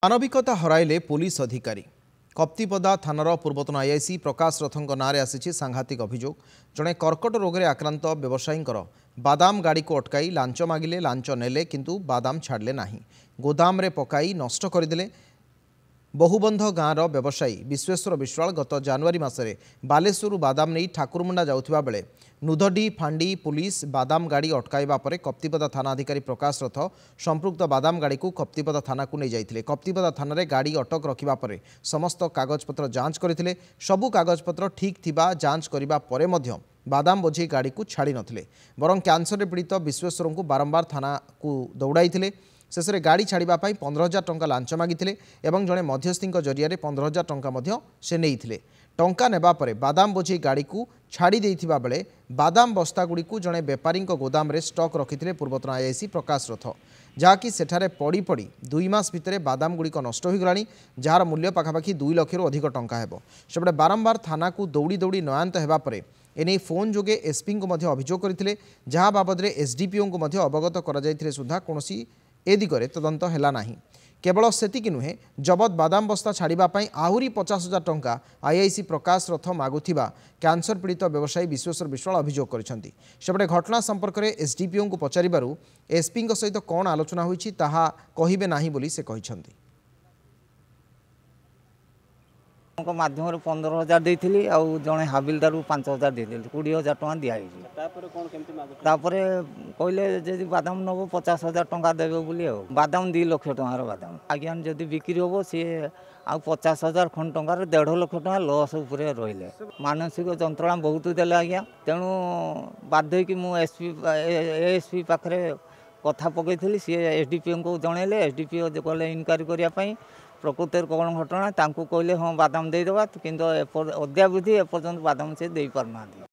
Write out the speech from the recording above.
मानविकता हराइले police अधिकारी कप्तिपदा थानार पूर्वतन IIC प्रकाश रथों नारे आसी सांघातिक अभियोग जड़े कर्कट रोग आक्रांत व्यवसायी बादाम गाड़ी को अटकाई लांच मागिले लांच नेले किंतु बादाम छाड़ले नहीं गोदाम रे पकाई नष्ट करदेले। बहुबंध गाँवर व्यवसायी विश्वेश्वर विश्वाल गत जनवरी मासरे बालेश्वर बादाम नहीं ठाकुरमुंडा जाउथिबा बेले नुधडी फांडी पुलिस बादाम गाड़ी अटकाइबा परे कप्तिपदा थाना अधिकारी प्रकाश रथ संपृक्त बादाम गाड़ी को कप्तिपदा थाना को नहीं जाइथिले। कप्तिपदा थाना रे गाड़ी अटक रखिबा परे समस्त कागजपत्र जांच करथिले। सबु कागजपत्र ठीक थिबा जांच करिबा परे मध्य बादाम बोझे गाड़ी को छाड़ी नथिले बरं कैंसर पीड़ित विश्वेश्वर को बारंबार थाना को दौड़ाई शेष में गाड़ी छाड़ा 15,000 टंका लांच मागिथिले एवं जड़े मध्यस्थी जरिया 15,000 टंका से नहीं टंका नेबा परे बादाम बोझे गाड़ी को छाड़ी देइथिबा बेले बादाम बस्तागुड़ी को जड़े बेपारी गोदाम रे स्टक रखिथिले पूर्वतन आईआईसी प्रकाश रथ जहाँकि सेठारे पड़ी पड़ी 2 मास भितर बादाम गुड़िक नष्ट हो गलानी जार मूल्य पाखापाखि 2 लाख अधिक टंका हेबो। सेपटे बारंबार थाना को दौड़ी दौड़ी नयान्त हेबा परे एने फोन जोगे एसपी को अभियोग करथिले जहाँ बाबद एसडीपीओ को अवगत करा जायथिले सुधा कोनोसी ए दिगरे तदंत हैला नाही। केवल सेतिकी नुहे जबत बादाम बस्ता छाड़ापी आहरी 50,000 टंका आईआईसी प्रकाश रथ मागुथिबा कैंसर पीड़ित व्यवसायी विश्वेश्वर विश्वाल अभियोग करिसेंती। सेपटे घटना संपर्क में एसडीपीओ को पचारिबारु एसपी सहित कौन आलोचना होईछि ताहा कहिबे नाही बोली से कहिसेंती। माध्यम 15,000 देती जड़े हाबिलदार 5,000 दे 20,000 टका दिखाई कहले बादाम नब 50,000 टका देवे बोली बादाम 2 लाख टकार बादाम आज्ञा जदि बिक्री हम सी आ 50,000 खंड टकर 1.5 लाख टका लस रही मानसिक जंत्रणा बहुत देले आज्ञा तेणु बाध्य कि एसपी पाखे कथा पकई सी एसडीपीओ को जनइले एसडीपीओ कहले इनक्वारी करने प्रकृति कौन घटना कहले हाँ बादाम देदेबा किंतु अद्यावधि एपर्तंत बादाम से दे पारना।